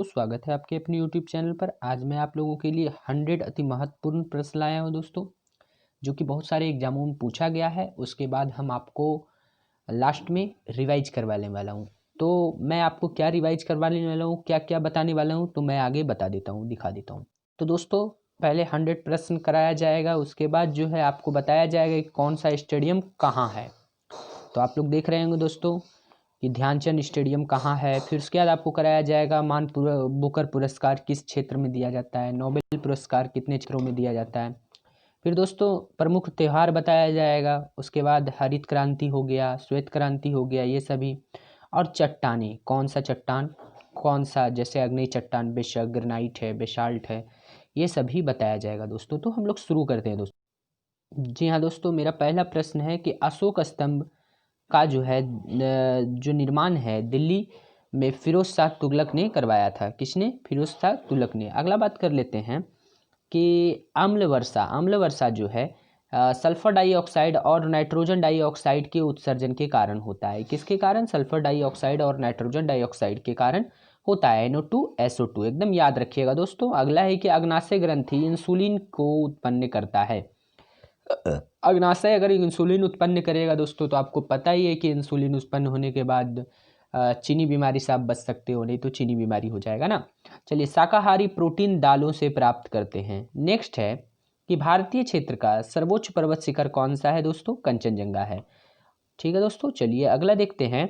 तो स्वागत है आपके अपने YouTube चैनल पर। आज मैं आप लोगों के लिए 100 अति महत्वपूर्ण प्रश्न लाया हूं दोस्तों, जो कि बहुत सारे एग्जामों में पूछा गया है। उसके बाद हम आपको लास्ट में रिवाइज करवाने वाला हूं। तो मैं आपको क्या रिवाइज करवाने वाला हूं, क्या क्या बताने वाला हूं, तो मैं आगे बता देता हूं, दिखा देता हूं। तो दोस्तों पहले 100 प्रश्न कराया जाएगा, उसके बाद जो है आपको बताया जाएगा कि कौन सा स्टेडियम कहाँ है। तो आप लोग देख रहे होंगे दोस्तों कि ध्यानचंद स्टेडियम कहाँ है। फिर उसके बाद आपको कराया जाएगा बुकर पुरस्कार किस क्षेत्र में दिया जाता है, नोबेल पुरस्कार कितने क्षेत्रों में दिया जाता है। फिर दोस्तों प्रमुख त्यौहार बताया जाएगा। उसके बाद हरित क्रांति हो गया, श्वेत क्रांति हो गया, ये सभी। और चट्टानें, कौन सा चट्टान, कौन सा, जैसे अग्नि चट्टान, बेशक ग्रेनाइट है, बेसाल्ट है, ये सभी बताया जाएगा दोस्तों। तो हम लोग शुरू करते हैं दोस्तों। जी हाँ दोस्तों, मेरा पहला प्रश्न है कि अशोक स्तंभ का जो है जो निर्माण है दिल्ली में फिरोज शाह तुगलक ने करवाया था। किसने? फिरोज शाह तुगलक ने। अगला बात कर लेते हैं कि अम्ल वर्षा जो है सल्फर डाइऑक्साइड और नाइट्रोजन डाइऑक्साइड के उत्सर्जन के कारण होता है। किसके कारण? सल्फर डाइऑक्साइड और नाइट्रोजन डाइऑक्साइड के कारण होता है। NO2 SO2, एकदम याद रखिएगा दोस्तों। अगला है कि अग्नाशय ग्रंथि इंसुलिन को उत्पन्न करता है। अग्नाशय अगर इंसुलिन उत्पन्न करेगा दोस्तों, तो आपको पता ही है कि इंसुलिन उत्पन्न होने के बाद चीनी बीमारी से आप बच सकते हो, नहीं तो चीनी बीमारी हो जाएगा ना। चलिए, शाकाहारी प्रोटीन दालों से प्राप्त करते हैं। नेक्स्ट है कि भारतीय क्षेत्र का सर्वोच्च पर्वत शिखर कौन सा है दोस्तों? कंचनजंगा है। ठीक है दोस्तों, चलिए अगला देखते हैं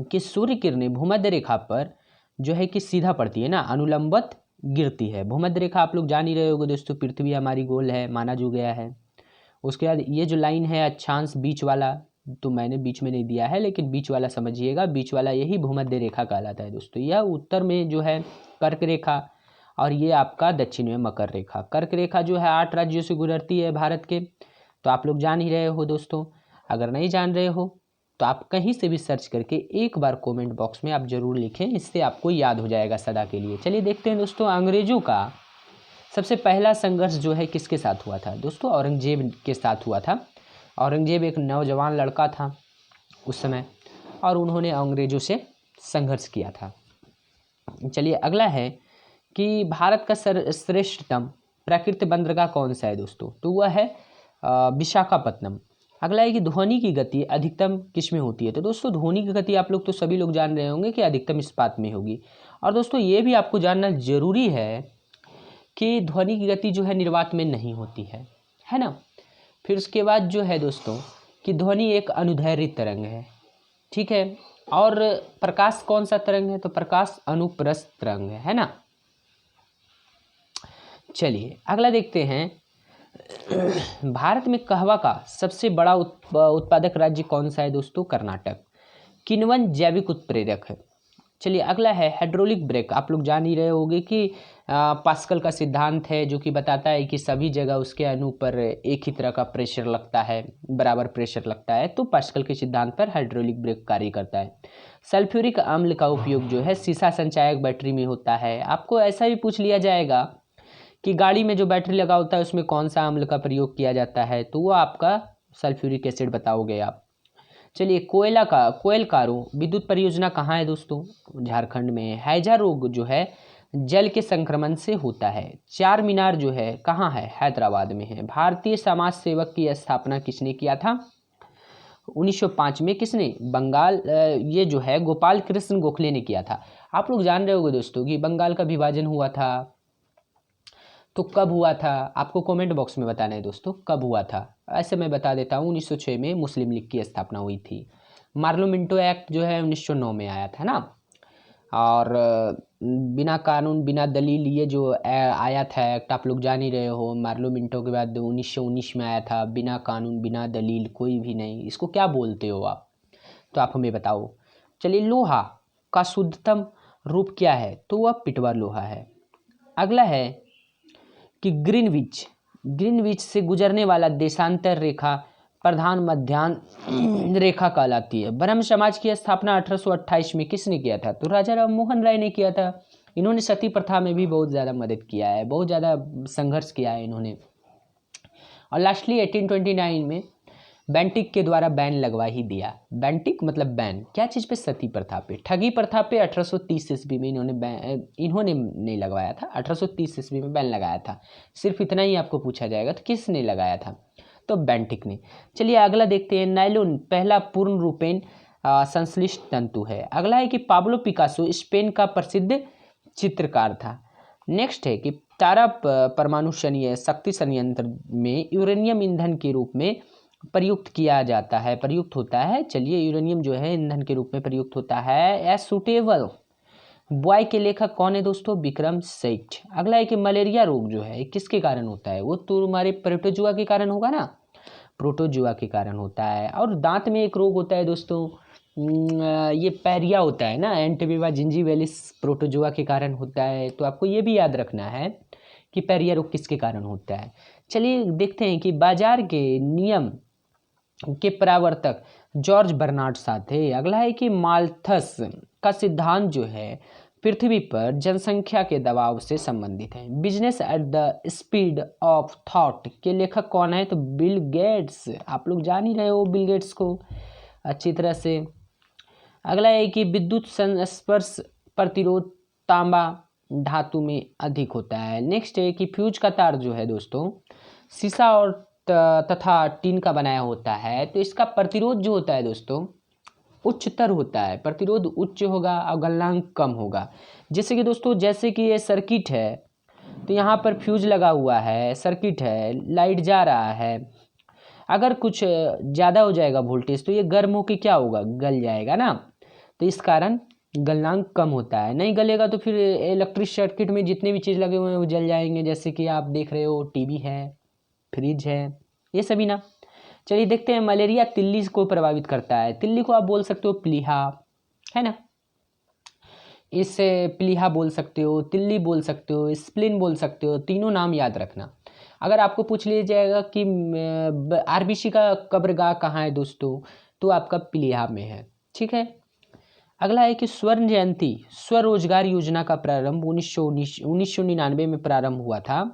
कि सूर्य किरणें भूमध्य रेखा पर जो है कि सीधा पड़ती है ना, अनुलंबत गिरती है। भूमध्य रेखा आप लोग जान ही रहे होगे दोस्तों, पृथ्वी हमारी गोल है, माना जो गया है। उसके बाद ये जो लाइन है अक्षांश बीच वाला, तो मैंने बीच में नहीं दिया है, लेकिन बीच वाला समझिएगा, बीच वाला यही भूमध्य रेखा कहलाता है दोस्तों। यह उत्तर में जो है कर्क रेखा, और ये आपका दक्षिण में मकर रेखा। कर्क रेखा जो है 8 राज्यों से गुजरती है भारत के, तो आप लोग जान ही रहे हो दोस्तों। अगर नहीं जान रहे हो तो आप कहीं से भी सर्च करके एक बार कमेंट बॉक्स में आप ज़रूर लिखें, इससे आपको याद हो जाएगा सदा के लिए। चलिए देखते हैं दोस्तों, अंग्रेजों का सबसे पहला संघर्ष जो है किसके साथ हुआ था दोस्तों? औरंगजेब के साथ हुआ था। औरंगजेब एक नौजवान लड़का था उस समय, और उन्होंने अंग्रेजों से संघर्ष किया था। चलिए अगला है कि भारत का श्रेष्ठतम प्राकृतिक बंदरगाह कौन सा है दोस्तों? तो वह है विशाखापत्तनम। अगला है कि ध्वनि की गति अधिकतम किस में होती है? तो दोस्तों ध्वनि की गति आप लोग तो सभी लोग जान रहे होंगे कि अधिकतम इस्पात में होगी। और दोस्तों ये भी आपको जानना जरूरी है कि ध्वनि की गति जो है निर्वात में नहीं होती है ना। फिर उसके बाद जो है दोस्तों कि ध्वनि एक अनुदैर्घ्य तरंग है, ठीक है। और प्रकाश कौन सा तरंग है? तो प्रकाश अनुप्रस्थ तरंग है ना। चलिए अगला देखते हैं, भारत में कहवा का सबसे बड़ा उत्पादक राज्य कौन सा है दोस्तों? कर्नाटक। किण्वन जैविक उत्प्रेरक है। चलिए अगला है हाइड्रोलिक ब्रेक। आप लोग जान ही रहे होंगे कि पास्कल का सिद्धांत है, जो कि बताता है कि सभी जगह उसके अणु पर एक ही तरह का प्रेशर लगता है, बराबर प्रेशर लगता है। तो पास्कल के सिद्धांत पर हाइड्रोलिक ब्रेक कार्य करता है। सल्फ्यूरिक अम्ल का उपयोग जो है शीशा संचायक बैटरी में होता है। आपको ऐसा भी पूछ लिया जाएगा कि गाड़ी में जो बैटरी लगा होता है उसमें कौन सा अम्ल का प्रयोग किया जाता है, तो वो आपका सल्फ्यूरिक एसिड बताओगे आप। चलिए कोयलकारो विद्युत परियोजना कहाँ है दोस्तों? झारखंड में है। हैजा रोग जो है जल के संक्रमण से होता है। चार मीनार जो है कहाँ है? हैदराबाद में है। भारतीय समाज सेवक की स्थापना किसने किया था? 1905 में। किसने? बंगाल ये जो है गोपाल कृष्ण गोखले ने किया था। आप लोग जान रहे होंगे दोस्तों कि बंगाल का विभाजन हुआ था, तो कब हुआ था? आपको कमेंट बॉक्स में बताना है दोस्तों कब हुआ था। ऐसे मैं बता देता हूँ, 1906 में मुस्लिम लीग की स्थापना हुई थी। मार्लो मिंटो एक्ट जो है 1909 में आया था ना। और बिना कानून बिना दलील ये जो आया था एक्ट, आप लोग जान ही रहे हो। मार्लो मिंटो के बाद 1919 में आया था, बिना कानून बिना दलील कोई भी नहीं। इसको क्या बोलते हो आप? तो आप हमें बताओ। चलिए लोहा का शुद्धतम रूप क्या है? तो वह पिटवा लोहा है। अगला है कि ग्रीनविच से गुजरने वाला देशांतर रेखा प्रधान मध्याह्न रेखा कहलाती है। ब्रह्म समाज की स्थापना 1828 में किसने किया था? तो राजा राम मोहन राय ने किया था। इन्होंने सती प्रथा में भी बहुत ज़्यादा मदद किया है, बहुत ज़्यादा संघर्ष किया है इन्होंने। और लास्टली 1829 में बेंटिक के द्वारा बैन लगवा ही दिया। बेंटिक मतलब बैन, क्या चीज़ पे? सती प्रथा पे। ठगी प्रथा पे 1830 ईस्वी में इन्होंने नहीं लगवाया था, 1830 ईस्वी में बैन लगाया था। सिर्फ इतना ही आपको पूछा जाएगा, तो किसने लगाया था? तो बेंटिक ने। चलिए अगला देखते हैं। नायलॉन पहला पूर्ण रूपेण संश्लिष्ट तंतु है। अगला है कि पाब्लो पिकासो स्पेन का प्रसिद्ध चित्रकार था। नेक्स्ट है कि तारा परमाणु शक्ति संयंत्र में यूरेनियम ईंधन के रूप में प्रयुक्त किया जाता है, प्रयुक्त होता है। चलिए यूरेनियम जो है ईंधन के रूप में प्रयुक्त होता है। एज सुटेबल बॉय के लेखक कौन है दोस्तों? विक्रम सेठ। अगला है कि मलेरिया रोग जो है किसके कारण होता है? वो तो हमारे प्रोटोजुआ के कारण होगा ना, प्रोटोजुआ के कारण होता है। और दांत में एक रोग होता है दोस्तों, ये पैरिया होता है ना, एंटीबिवा जिंजीवेलिस प्रोटोजुआ के कारण होता है। तो आपको ये भी याद रखना है कि पैरिया रोग किसके कारण होता है। चलिए देखते हैं कि बाजार के नियम के प्रवर्तक जॉर्ज बर्नार्ड शॉ थे। अगला है कि माल्थस का सिद्धांत जो है पृथ्वी पर जनसंख्या के दबाव से संबंधित है। Business at the speed of thought के लेखक कौन है? तो बिल गेट्स। आप लोग जान ही रहे हो बिल गेट्स को अच्छी तरह से। अगला है कि विद्युत संस्पर्श प्रतिरोध तांबा धातु में अधिक होता है। नेक्स्ट है कि फ्यूज का तार जो है दोस्तों शीशा और तथा टीन का बनाया होता है, तो इसका प्रतिरोध जो होता है दोस्तों उच्चतर होता है, प्रतिरोध उच्च होगा और गलनांक कम होगा। जैसे कि दोस्तों जैसे कि ये सर्किट है, तो यहाँ पर फ्यूज लगा हुआ है, सर्किट है, लाइट जा रहा है। अगर कुछ ज़्यादा हो जाएगा वोल्टेज तो ये गर्म होकर क्या होगा? गल जाएगा ना, तो इस कारण गलनांक कम होता है। नहीं गलेगा तो फिर इलेक्ट्रिक सर्किट में जितने भी चीज़ लगे हुए हैं वो जल जाएंगे। जैसे कि आप देख रहे हो टीवी है, फ्रिज है, ये सभी ना। चलिए देखते हैं मलेरिया तिल्ली को प्रभावित करता है। तिल्ली को आप बोल सकते हो प्लीहा, है ना, इससे प्लीहा बोल सकते हो, तिल्ली बोल सकते हो, स्प्लिन बोल सकते हो। तीनों नाम याद रखना। अगर आपको पूछ लिया जाएगा कि आरबीसी का कब्रगाह कहाँ है दोस्तों, तो आपका प्लीहा में है। ठीक है। अगला है कि स्वर्ण जयंती स्वरोजगार योजना का प्रारंभ 1999 में प्रारंभ हुआ था।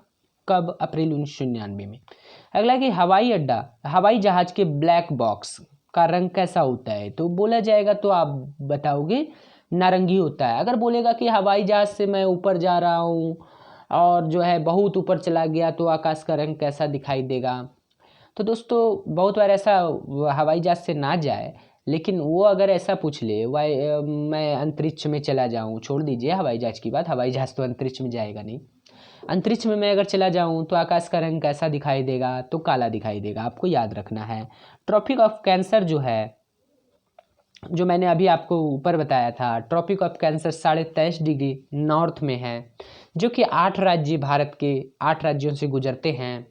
कब? अप्रैल 1999 में। अगला है कि हवाई अड्डा हवाई जहाज के ब्लैक बॉक्स का रंग कैसा होता है? तो बोला जाएगा तो आप बताओगे नारंगी होता है। अगर बोलेगा कि हवाई जहाज से मैं ऊपर जा रहा हूँ और जो है बहुत ऊपर चला गया तो आकाश का रंग कैसा दिखाई देगा? तो दोस्तों बहुत बार ऐसा हवाई जहाज से ना जाए, लेकिन वो अगर ऐसा पूछ ले मैं अंतरिक्ष में चला जाऊं, छोड़ दीजिए हवाई जहाज की बात, हवाई जहाज तो अंतरिक्ष में जाएगा नहीं। अंतरिक्ष में मैं अगर चला जाऊं तो आकाश का रंग कैसा दिखाई देगा? तो काला दिखाई देगा। आपको याद रखना है। ट्रॉपिक ऑफ कैंसर जो है, जो मैंने अभी आपको ऊपर बताया था, tropic of cancer 23.5 degree north में है, जो कि 8 राज्य भारत के 8 राज्यों से गुजरते हैं।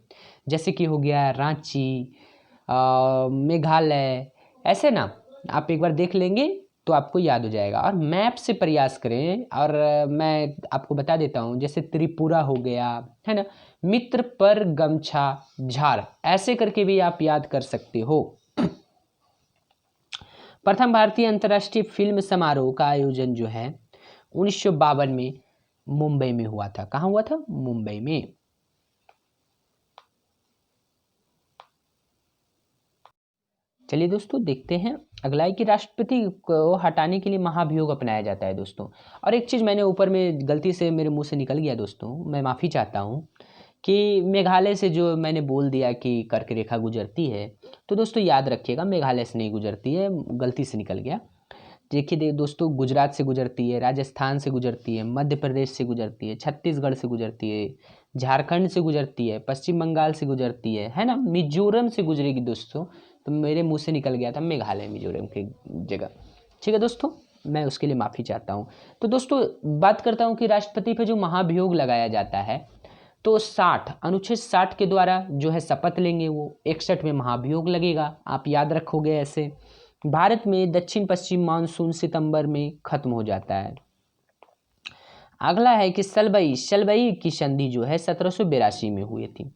जैसे कि हो गया रांची, मेघालय, ऐसे ना आप एक बार देख लेंगे तो आपको याद हो जाएगा। और मैप से प्रयास करें। और मैं आपको बता देता हूँ, जैसे त्रिपुरा हो गया, है ना, मित्र पर गमछा झार, ऐसे करके भी आप याद कर सकते हो। प्रथम भारतीय अंतर्राष्ट्रीय फिल्म समारोह का आयोजन जो है 1952 में मुंबई में हुआ था। कहाँ हुआ था? मुंबई में। चलिए दोस्तों देखते हैं अगला है कि राष्ट्रपति को हटाने के लिए महाभियोग अपनाया जाता है दोस्तों। और एक चीज़ मैंने ऊपर में गलती से मेरे मुंह से निकल गया दोस्तों, मैं माफ़ी चाहता हूँ कि मेघालय से जो मैंने बोल दिया कि कर्क रेखा गुजरती है, तो दोस्तों याद रखिएगा मेघालय से नहीं गुजरती है, गलती से निकल गया। देखिए दोस्तों गुजरात से गुजरती है, राजस्थान से गुजरती है, मध्य प्रदेश से गुजरती है, छत्तीसगढ़ से गुजरती है, झारखंड से गुजरती है, पश्चिम बंगाल से गुजरती है ना, मिजोरम से गुजरेगी दोस्तों। तो मेरे मुंह से निकल गया था मेघालय मिजोरम की जगह। ठीक है दोस्तों, मैं उसके लिए माफ़ी चाहता हूँ। तो दोस्तों बात करता हूँ कि राष्ट्रपति पे जो महाभियोग लगाया जाता है, तो अनुच्छेद 60 के द्वारा जो है शपथ लेंगे, वो 61 में महाभियोग लगेगा। आप याद रखोगे ऐसे। भारत में दक्षिण पश्चिम मानसून सितंबर में खत्म हो जाता है। अगला है कि शलबई की संधि जो है 1782 में हुई थी।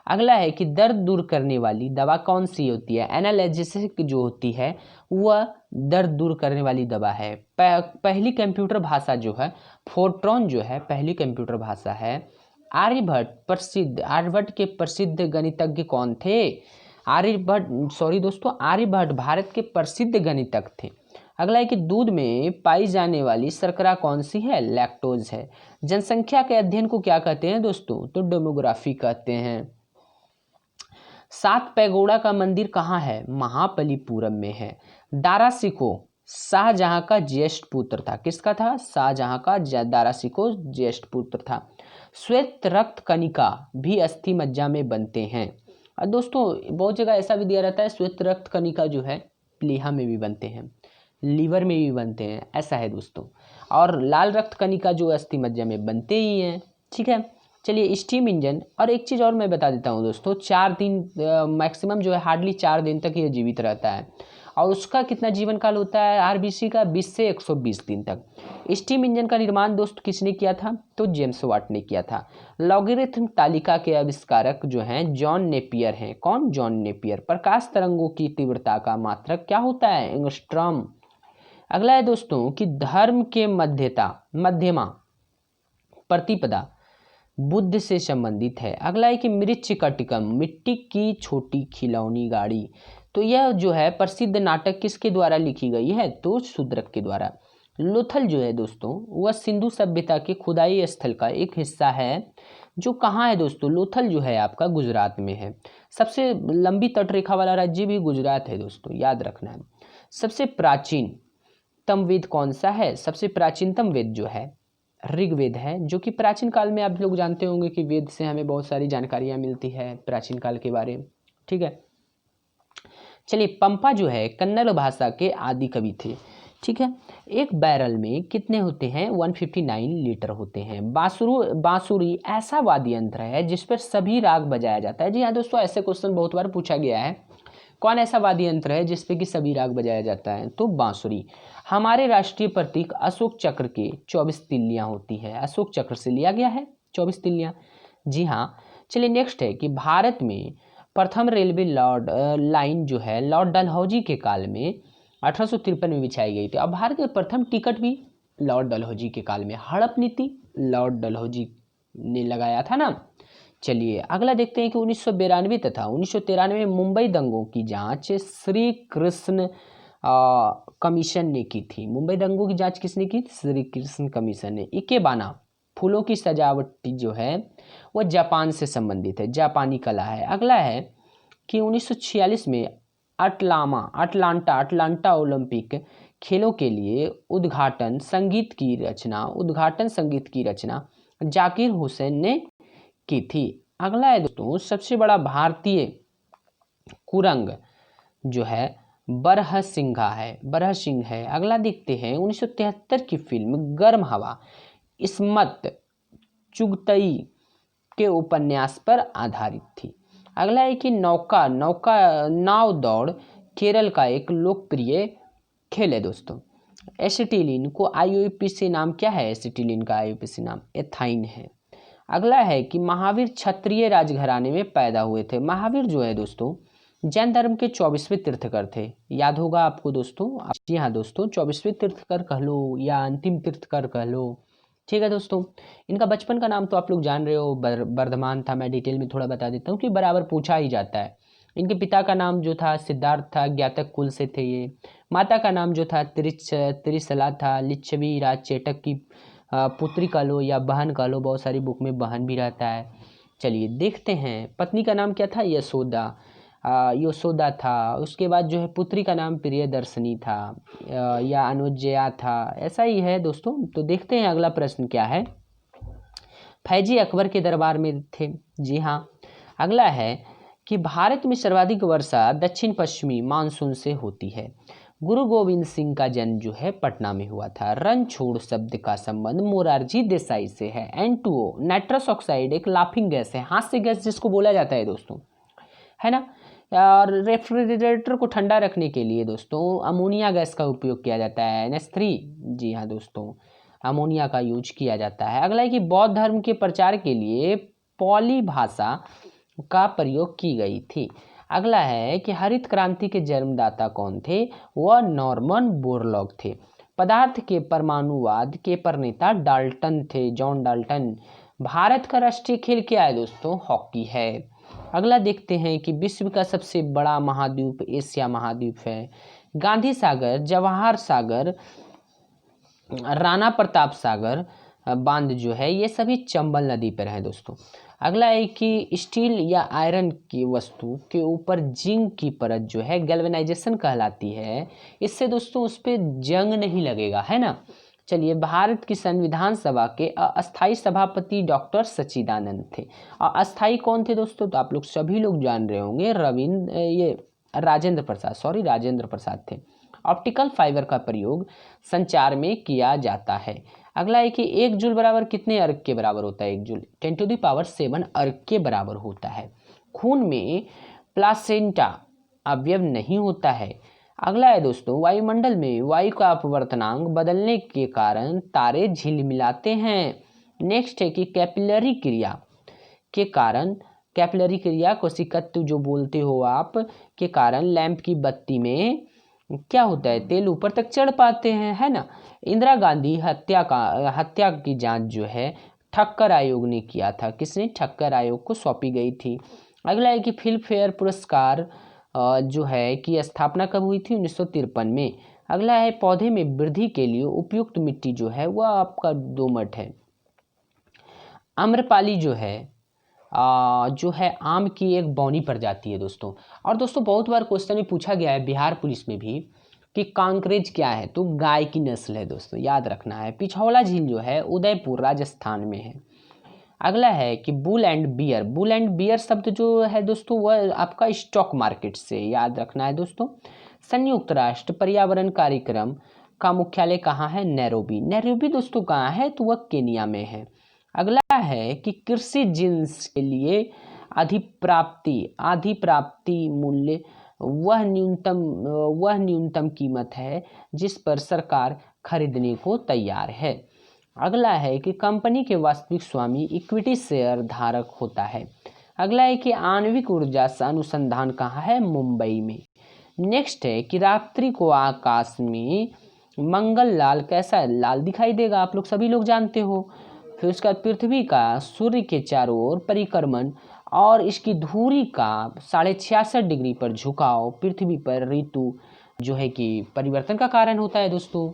अगला है कि दर्द दूर करने वाली दवा कौन सी होती है? एनाल्जेसिक जो होती है वह दर्द दूर करने वाली दवा है। पहली कंप्यूटर भाषा जो है फोर्ट्रॉन जो है पहली कंप्यूटर भाषा है। आर्यभट्ट के प्रसिद्ध गणितज्ञ कौन थे? आर्यभट्ट, सॉरी दोस्तों, आर्यभट्ट भारत के प्रसिद्ध गणितज्ञ थे। अगला है कि दूध में पाई जाने वाली शर्करा कौन सी है? लैक्टोज है। जनसंख्या के अध्ययन को क्या कहते हैं दोस्तों? तो डेमोग्राफी कहते हैं। सात पैगोड़ा का मंदिर कहाँ है? महाबलीपुरम में है। दारा शिकोह शाहजहां का ज्येष्ठ पुत्र था। किसका था? शाहजहां का दारा शिकोह ज्येष्ठ पुत्र था। श्वेत रक्त कणिका भी अस्थि मज्जा में बनते हैं। और दोस्तों बहुत जगह ऐसा भी दिया रहता है श्वेत रक्त कणिका जो है प्लीहा में भी बनते हैं, लीवर में भी बनते हैं, ऐसा है दोस्तों। और लाल रक्त कणिका जो अस्थि मज्जा में बनते ही हैं। ठीक है, चलिए स्टीम इंजन। और एक चीज़ और मैं बता देता हूँ दोस्तों, 4 दिन मैक्सिमम जो है हार्डली 4 दिन तक ये जीवित रहता है। और उसका कितना जीवन काल होता है आरबीसी का? 20 से 120 दिन तक। स्टीम इंजन का निर्माण दोस्त किसने किया था? तो जेम्स वाट ने किया था। लॉगरिथम तालिका के आविष्कारक जो हैं जॉन नेपियर हैं। कौन? John Napier. प्रकाश तरंगों की तीव्रता का मात्रक क्या होता है? एंगस्ट्रॉम। अगला है दोस्तों कि धर्म के मध्यमा प्रतिपदा बुद्ध से संबंधित है। अगला है कि मृच्छकटिकम मिट्टी की छोटी खिलौनी गाड़ी। तो यह जो है प्रसिद्ध नाटक किसके द्वारा लिखी गई है? तो शूद्रक के द्वारा। लोथल जो है दोस्तों वह सिंधु सभ्यता के खुदाई स्थल का एक हिस्सा है जो कहाँ है दोस्तों? लोथल जो है आपका गुजरात में है। सबसे लंबी तटरेखा वाला राज्य भी गुजरात है दोस्तों, याद रखना है। सबसे प्राचीनतम वेद कौन सा है? सबसे प्राचीनतम वेद जो है ऋग्वेद है, जो कि प्राचीन काल में आप लोग जानते होंगे कि वेद से हमें बहुत सारी जानकारियाँ मिलती है प्राचीन काल के बारे में। ठीक है, चलिए पंपा जो है कन्नड़ भाषा के आदि कवि थे। ठीक है, एक बैरल में कितने होते हैं? 159 लीटर होते हैं। बांसुरी ऐसा वाद्य यंत्र है जिस पर सभी राग बजाया जाता है। जी हाँ दोस्तों, ऐसे क्वेश्चन बहुत बार पूछा गया है। कौन ऐसा वाद्य यंत्र है जिस पे कि सभी राग बजाया जाता है? तो बांसुरी। हमारे राष्ट्रीय प्रतीक अशोक चक्र के 24 तिल्लियां होती है। अशोक चक्र से लिया गया है 24 तिल्लियां। जी हाँ, चलिए नेक्स्ट है कि भारत में प्रथम रेलवे लाइन जो है लॉर्ड डलहौजी के काल में 1853 में बिछाई गई थी। अब भारत में प्रथम टिकट भी लॉर्ड डलहौजी के काल में। हड़प नीति लॉर्ड डलहौजी ने लगाया था ना। चलिए अगला देखते हैं कि 1992 तथा 1993 में मुंबई दंगों की जांच श्री कृष्ण कमीशन ने की थी। मुंबई दंगों की जांच किसने की? श्री कृष्ण कमीशन ने। इकेबाना फूलों की सजावट जो है वह जापान से संबंधित है, जापानी कला है। अगला है कि 1946 में अटलांटा ओलंपिक खेलों के लिए उद्घाटन संगीत की रचना जाकिर हुसैन ने की थी। अगला है दोस्तों सबसे बड़ा भारतीय कुरंग जो है बरहसिंघ है। अगला देखते हैं 1973 की फिल्म गर्म हवा इस्मत चुगतई के उपन्यास पर आधारित थी। अगला है कि नाव दौड़ केरल का एक लोकप्रिय खेल है दोस्तों। एसिटिलीन को आईयूपीएसी नाम क्या है? एसिटिलीन का आईयूपीएसी नाम एथाइन है। अगला है कि महावीर क्षत्रिय राजघराने में पैदा हुए थे। महावीर जो है दोस्तों जैन धर्म के 24वें तीर्थकर थे, याद होगा आपको दोस्तों। जी हाँ दोस्तों, 24वें तीर्थकर कह लो या अंतिम तीर्थकर कह लो। ठीक है दोस्तों, इनका बचपन का नाम तो आप लोग जान रहे हो, वर्धमान था। मैं डिटेल में थोड़ा बता देता हूँ कि बराबर पूछा ही जाता है। इनके पिता का नाम जो था सिद्धार्थ था, ज्ञातक कुल से थे ये। माता का नाम जो था त्रिशला था, लिच्छवी राज चेटक की पुत्री कह लो या बहन कह लो, बहुत सारी बुक में बहन भी रहता है। चलिए देखते हैं, पत्नी का नाम क्या था? यशोदा था। उसके बाद जो है पुत्री का नाम प्रियदर्शनी था या अनुजया था, ऐसा ही है दोस्तों। तो देखते हैं अगला प्रश्न क्या है। फैजी अकबर के दरबार में थे। जी हाँ। अगला है कि भारत में सर्वाधिक वर्षा दक्षिण पश्चिमी मानसून से होती है। गुरु गोविंद सिंह का जन्म जो है पटना में हुआ था। रणछोड़ शब्द का संबंध मोरारजी देसाई से है। N2O नाइट्रस ऑक्साइड एक लाफिंग गैस है, हास्य गैस जिसको बोला जाता है दोस्तों, है ना। और रेफ्रिजरेटर को ठंडा रखने के लिए दोस्तों अमोनिया गैस का उपयोग किया जाता है, NH3। जी हाँ दोस्तों, अमोनिया का यूज किया जाता है। अगला है कि बौद्ध धर्म के प्रचार के लिए पाली भाषा का प्रयोग की गई थी। अगला है कि हरित क्रांति के जन्मदाता कौन थे? वह नॉर्मन बोरलॉग थे। पदार्थ के परमाणुवाद के प्रणेता डाल्टन थे, जॉन डाल्टन। भारत का राष्ट्रीय खेल क्या है दोस्तों? हॉकी है। अगला देखते हैं कि विश्व का सबसे बड़ा महाद्वीप एशिया महाद्वीप है। गांधी सागर, जवाहर सागर, राणा प्रताप सागर बांध जो है ये सभी चंबल नदी पर है दोस्तों। अगला है कि स्टील या आयरन की वस्तु के ऊपर जिंक की परत जो है गैल्वेनाइजेशन कहलाती है। इससे दोस्तों उस पर जंग नहीं लगेगा, है ना। चलिए, भारत की संविधान सभा के अस्थाई सभापति डॉक्टर सच्चिदानंद थे। और अस्थाई कौन थे दोस्तों? तो आप लोग सभी लोग जान रहे होंगे, राजेंद्र प्रसाद थे। ऑप्टिकल फाइबर का प्रयोग संचार में किया जाता है। अगला है कि 1 जूल बराबर कितने अर्ग के बराबर होता है? 1 जूल 10⁻7 अर्ग के बराबर होता है। खून में प्लासेंटा अवयव नहीं होता है। अगला है दोस्तों, वायुमंडल में वायु का अपवर्तनांक बदलने के कारण तारे झिलमिलाते हैं। नेक्स्ट है कि कैपिलरी क्रिया के कारण, कैपिलरी क्रिया कोशिकत्व जो बोलते हो आप, के कारण लैंप की बत्ती में क्या होता है? तेल ऊपर तक चढ़ पाते हैं, है ना। इंदिरा गांधी हत्या की जांच जो है ठक्कर आयोग ने किया था। किसने? ठक्कर आयोग को सौंपी गई थी। अगला है कि फिल्म फेयर पुरस्कार जो है कि स्थापना कब हुई थी? 1953 में। अगला है पौधे में वृद्धि के लिए उपयुक्त मिट्टी जो है वह आपका दोमट है। आम्रपाली जो है आम की एक बौनी प्रजाति है दोस्तों। और दोस्तों बहुत बार क्वेश्चन में पूछा गया है बिहार पुलिस में भी कि कांकरेज क्या है? तो गाय की नस्ल है दोस्तों, याद रखना है। पिछौला झील जो है उदयपुर राजस्थान में है। अगला है कि बुल एंड बियर शब्द जो है दोस्तों वह आपका स्टॉक मार्केट से, याद रखना है दोस्तों। संयुक्त राष्ट्र पर्यावरण कार्यक्रम का मुख्यालय कहाँ है? नैरोबी दोस्तों कहाँ है? तो वह केनिया में है। अगला है कि कृषि जिन्स के लिए अधिप्राप्ति मूल्य वह न्यूनतम कीमत है जिस पर सरकार खरीदने को तैयार है। अगला है कि कंपनी के वास्तविक स्वामी इक्विटी शेयर धारक होता है। अगला है कि आणविक ऊर्जा अनुसंधान कहाँ है? मुंबई में। नेक्स्ट है कि रात्रि को आकाश में मंगल लाल कैसा लाल दिखाई देगा? आप लोग सभी लोग जानते हो। फिर उसका पृथ्वी का सूर्य के चारों ओर परिक्रमण और इसकी धुरी का 66.5 डिग्री पर झुकाव पृथ्वी पर ऋतु जो है कि परिवर्तन का कारण होता है दोस्तों।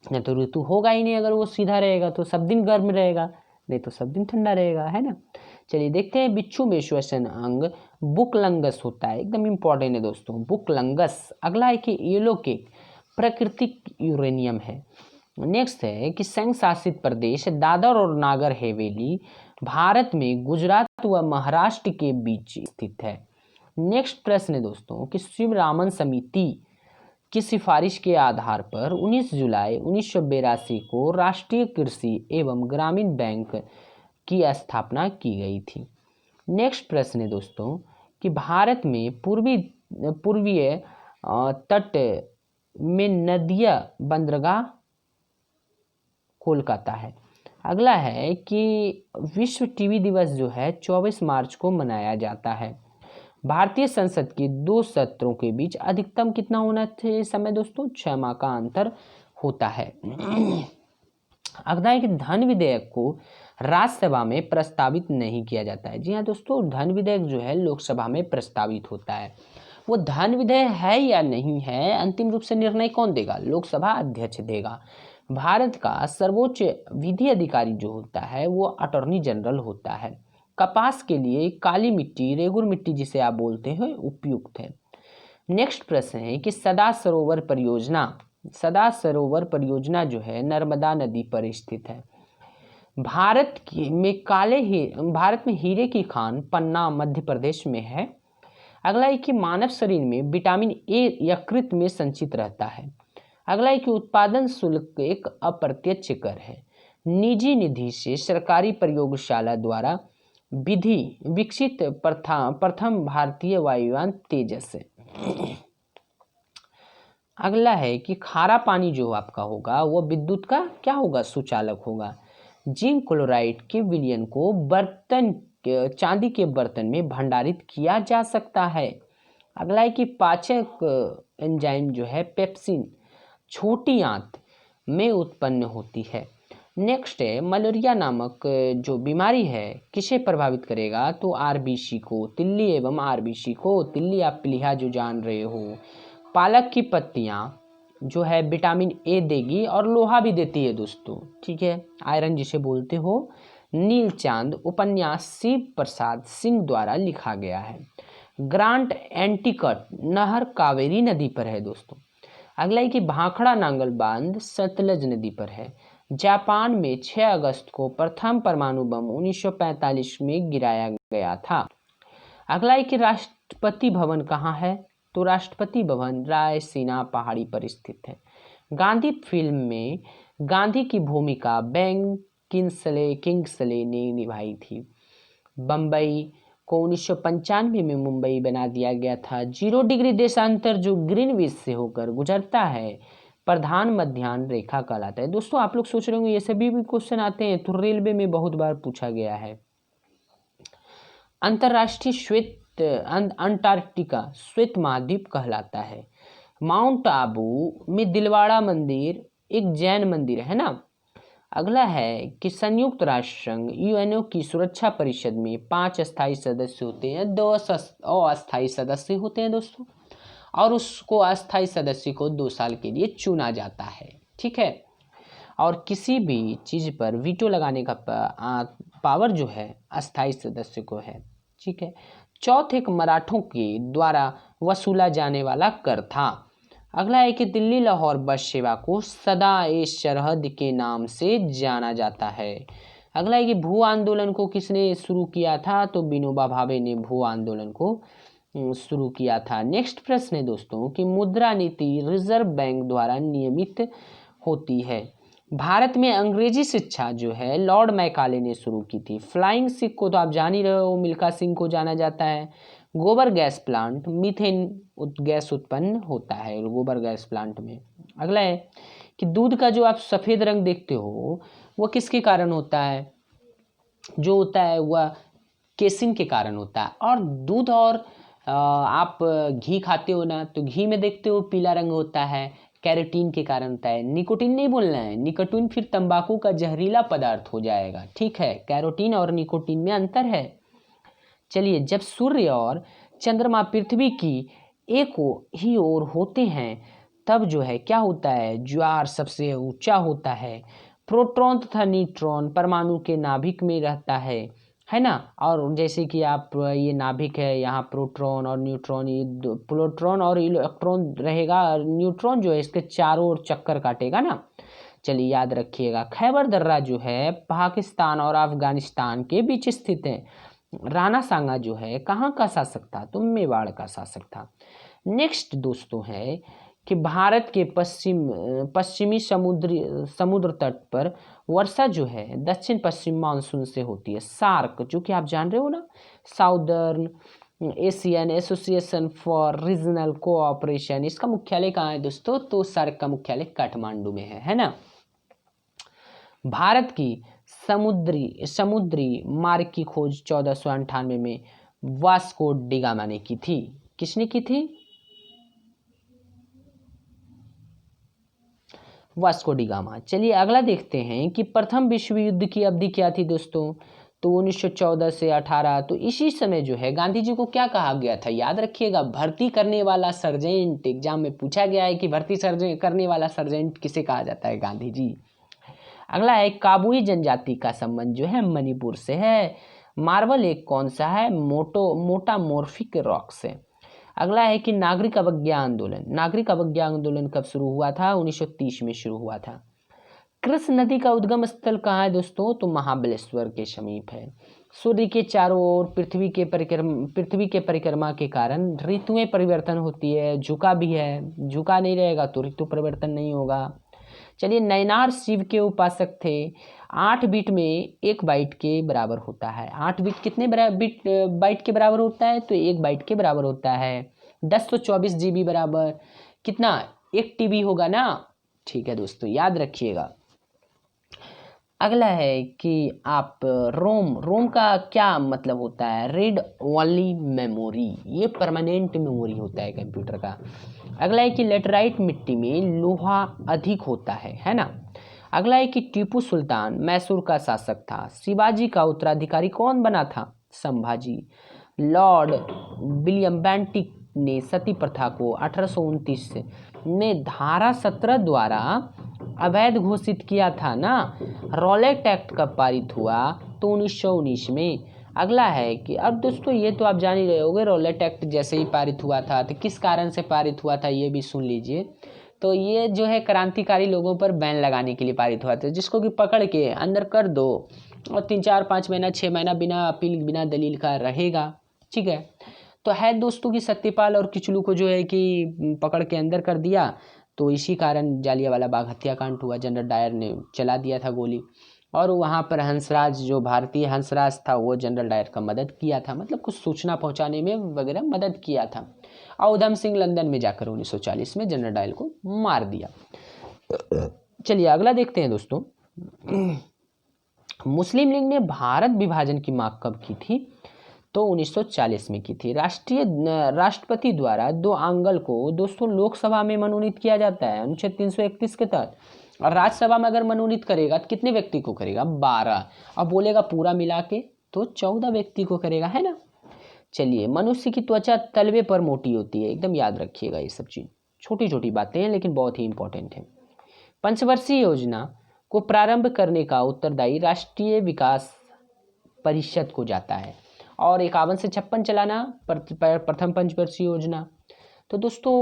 नहीं तो ऋतु होगा ही नहीं, अगर वो सीधा रहेगा तो सब दिन गर्म रहेगा, नहीं तो सब दिन ठंडा रहेगा, है ना। चलिए देखते हैं, बिच्छू में श्वसन अंग बुकलंगस होता है, एकदम इंपॉर्टेंट है दोस्तों, बुकलंगस। अगला है कि येलो केक प्राकृतिक यूरेनियम है। नेक्स्ट है कि संघ शासित प्रदेश दादर और नागर हवेली भारत में गुजरात व महाराष्ट्र के बीच स्थित है। नेक्स्ट प्रश्न है दोस्तों कि शिवरामन समिति की सिफारिश के आधार पर 19 जुलाई 1982 को राष्ट्रीय कृषि एवं ग्रामीण बैंक की स्थापना की गई थी। नेक्स्ट प्रश्न है दोस्तों कि भारत में पूर्वीय तट में नदिया बंदरगाह कोलकाता है। अगला है कि विश्व टीबी दिवस जो है 24 मार्च को मनाया जाता है। भारतीय संसद के 2 सत्रों के बीच अधिकतम कितना होना चाहिए समय दोस्तों? 6 माह का अंतर होता है। अगला है कि धन विधेयक को राज्यसभा में प्रस्तावित नहीं किया जाता है। जी हाँ दोस्तों, धन विधेयक जो है लोकसभा में प्रस्तावित होता है। वो धन विधेयक है या नहीं है अंतिम रूप से निर्णय कौन देगा? लोकसभा अध्यक्ष देगा। भारत का सर्वोच्च विधि अधिकारी जो होता है वो अटॉर्नी जनरल होता है। कपास के लिए काली मिट्टी, रेगुर मिट्टी जिसे आप बोलते हैं, उपयुक्त है। नेक्स्ट प्रश्न है कि सदा सरोवर परियोजना जो है नर्मदा नदी पर स्थित है। भारत में हीरे की खान पन्ना मध्य प्रदेश में है। अगला है कि मानव शरीर में विटामिन ए यकृत में संचित रहता है। अगला है कि उत्पादन शुल्क एक अप्रत्यक्ष कर है। निजी निधि से सरकारी प्रयोगशाला द्वारा विकसित प्रथम भारतीय वायुयान तेजस है। अगला है कि खारा पानी जो आपका होगा वो विद्युत का क्या होगा? सुचालक होगा। जिंक क्लोराइड के विलयन को चांदी के बर्तन में भंडारित किया जा सकता है। अगला है कि पाचक एंजाइम जो है पेप्सिन छोटी आंत में उत्पन्न होती है। नेक्स्ट है मलेरिया नामक जो बीमारी है किसे प्रभावित करेगा, तो आरबीसी को, तिल्ली एवं आरबीसी को। तिल्ली आप प्लीहा जो जान रहे हो। पालक की पत्तियां जो है विटामिन ए देगी और लोहा भी देती है दोस्तों, ठीक है, आयरन जिसे बोलते हो। नीलचांद उपन्यास शिव प्रसाद सिंह द्वारा लिखा गया है। ग्रांट एंटिकट नहर कावेरी नदी पर है दोस्तों। अगला है कि भाखड़ा नांगल बांध सतलज नदी पर है। जापान में 6 अगस्त को प्रथम परमाणु बम 1945 में गिराया गया था। अगला है कि राष्ट्रपति भवन कहाँ है, तो राष्ट्रपति भवन रायसीना पहाड़ी पर स्थित है। गांधी फिल्म में गांधी की भूमिका बेन किंग्सले ने निभाई थी। बम्बई को 1995 में मुंबई बना दिया गया था। 0 डिग्री देशांतर जो ग्रीनविच से होकर गुजरता है प्रधान मध्याह्न रेखा कहलाता है। दोस्तों आप लोग सोच रहे होंगे ये सभी भी क्वेश्चन आते हैं, तो रेलवे में बहुत बार पूछा गया है। अंतर्राष्ट्रीय श्वेत अंटार्कटिका श्वेत महाद्वीप कहलाता है। माउंट आबू में दिलवाड़ा मंदिर एक जैन मंदिर है ना। अगला है कि संयुक्त राष्ट्र संघ यूएनओ की सुरक्षा परिषद में 5 अस्थायी सदस्य होते हैं, 2 अस्थायी सदस्य होते हैं दोस्तों, और उसको अस्थायी सदस्य को 2 साल के लिए चुना जाता है, ठीक है। और किसी भी चीज़ पर वीटो लगाने का पावर जो है अस्थायी सदस्य को है, ठीक है। चौथे मराठों के द्वारा वसूला जाने वाला कर था। अगला है कि दिल्ली लाहौर बस सेवा को सदा ए सरहद के नाम से जाना जाता है। अगला है कि भू आंदोलन को किसने शुरू किया था, तो विनोबा भावे ने भू आंदोलन को शुरू किया था। नेक्स्ट प्रश्न है दोस्तों कि मुद्रा नीति रिजर्व बैंक द्वारा नियमित होती है। भारत में अंग्रेजी शिक्षा जो है लॉर्ड मैकाले ने शुरू की थी। फ्लाइंग सिख को तो आप जान ही रहे हो, मिल्खा सिंह को जाना जाता है। गोबर गैस प्लांट मीथेन गैस उत्पन्न होता है गोबर गैस प्लांट में। अगला है कि दूध का जो आप सफ़ेद रंग देखते हो वो किसके कारण होता है, जो होता है वह केसिन के कारण होता है। और दूध और आप घी खाते हो ना, तो घी में देखते हो पीला रंग होता है, कैरोटीन के कारण होता है। निकोटीन नहीं बोलना है, निकोटीन फिर तंबाकू का जहरीला पदार्थ हो जाएगा, ठीक है। कैरोटीन और निकोटीन में अंतर है। चलिए, जब सूर्य और चंद्रमा पृथ्वी की एक ही ओर होते हैं तब जो है क्या होता है, ज्वार सबसे ऊंचा होता है। प्रोटॉन तथा न्यूट्रॉन परमाणु के नाभिक में रहता है ना। और जैसे कि आप ये नाभिक है, यहाँ प्रोटॉन और न्यूट्रॉन, ये प्रोटॉन और इलेक्ट्रॉन रहेगा, न्यूट्रॉन जो है इसके चारों ओर चक्कर काटेगा ना। चलिए याद रखिएगा। खैबर दर्रा जो है पाकिस्तान और अफगानिस्तान के बीच स्थित है। राणा सांगा जो है कहाँ का शासक था, तो मेवाड़ का शासक था। नेक्स्ट दोस्तों है कि भारत के पश्चिमी समुद्र तट पर वर्षा जो है दक्षिण पश्चिम मानसून से होती है। सार्क जो कि आप जान रहे हो ना, southern Asian association for regional cooperation, इसका मुख्यालय कहाँ है दोस्तों, तो सार्क का मुख्यालय काठमांडू में है ना। भारत की समुद्री मार्ग की खोज 1498 में वास्को डिगामा ने की थी। किसने की थी, वास्को डिगामा। चलिए अगला देखते हैं कि प्रथम विश्व युद्ध की अवधि क्या थी दोस्तों, तो 1914 से 18। तो इसी समय जो है गांधी जी को क्या कहा गया था, याद रखिएगा, भर्ती करने वाला सर्जेंट। एग्जाम में पूछा गया है कि भर्ती करने वाला सर्जेंट किसे कहा जाता है, गांधी जी। अगला है काबुई जनजाति का संबंध जो है मणिपुर से है। मार्बल एक कौन सा है, मोटामोर्फिक रॉक से। अगला है कि नागरिक अवज्ञा आंदोलन कब शुरू हुआ था, 1930 में शुरू हुआ था। कृष्ण नदी का उद्गम स्थल कहाँ है दोस्तों, तो महाबलेश्वर के समीप है। सूर्य के चारों ओर पृथ्वी के परिक्रमा के कारण ऋतुएं परिवर्तन होती है। झुका भी है, झुका नहीं रहेगा तो ऋतु परिवर्तन नहीं होगा। चलिए, नैनार शिव के उपासक थे। 8 बिट में 1 बाइट के बराबर होता है। 8 बिट कितने बाइट के बराबर होता है, तो 1 बाइट के बराबर होता है। 1024 GB बराबर कितना, 1 TB होगा ना, ठीक है दोस्तों, याद रखिएगा। अगला है कि आप रोम का क्या मतलब होता है, रीड ओनली मेमोरी, ये परमानेंट मेमोरी होता है कंप्यूटर का। अगला है कि लेटराइट मिट्टी में लोहा अधिक होता है ना। अगला है कि टीपू सुल्तान मैसूर का शासक था। शिवाजी का उत्तराधिकारी कौन बना था? संभाजी। लॉर्ड विलियम बेंटिक ने सती प्रथा को 1829 में धारा 17 द्वारा अवैध घोषित किया था ना। रॉलेट एक्ट कब पारित हुआ? तो 1919 में। अगला है कि अब दोस्तों ये तो आप जान ही रहे होंगे, रॉलेट एक्ट जैसे ही पारित हुआ था तो किस कारण से पारित हुआ था ये भी सुन लीजिए। तो ये जो है क्रांतिकारी लोगों पर बैन लगाने के लिए पारित हुआ था, जिसको कि पकड़ के अंदर कर दो और 3-4-5 महीना 6 महीना बिना अपील बिना दलील का रहेगा। ठीक है, तो है दोस्तों कि सत्यपाल और किचलू को जो है कि पकड़ के अंदर कर दिया, तो इसी कारण जालियांवाला बाग हत्याकांड हुआ। जनरल डायर ने चला दिया था गोली, और वहाँ पर हंसराज, जो भारतीय हंसराज था, वो जनरल डायर का मदद किया था, मतलब कुछ सूचना पहुँचाने में वगैरह मदद किया था। और उधम सिंह लंदन में जाकर 1940 में जनरल डायर को मार दिया। चलिए अगला देखते हैं दोस्तों। मुस्लिम लीग ने भारत विभाजन की मांग कब की थी? तो 1940 में की थी। राष्ट्रपति द्वारा 2 आंगल को दोस्तों लोकसभा में मनोनीत किया जाता है अनुच्छेद 331 के तहत, और राज्यसभा में अगर मनोनीत करेगा तो कितने व्यक्ति को करेगा? 12। अब बोलेगा पूरा मिला के तो 14 व्यक्ति को करेगा, है ना। चलिए, मनुष्य की त्वचा तलवे पर मोटी होती है, एकदम याद रखिएगा, ये सब चीज़ छोटी छोटी बातें हैं लेकिन बहुत ही इंपॉर्टेंट है। पंचवर्षीय योजना को प्रारंभ करने का उत्तरदायी राष्ट्रीय विकास परिषद को जाता है, और 51 से 56 चलाना प्रथम पंचवर्षीय योजना। तो दोस्तों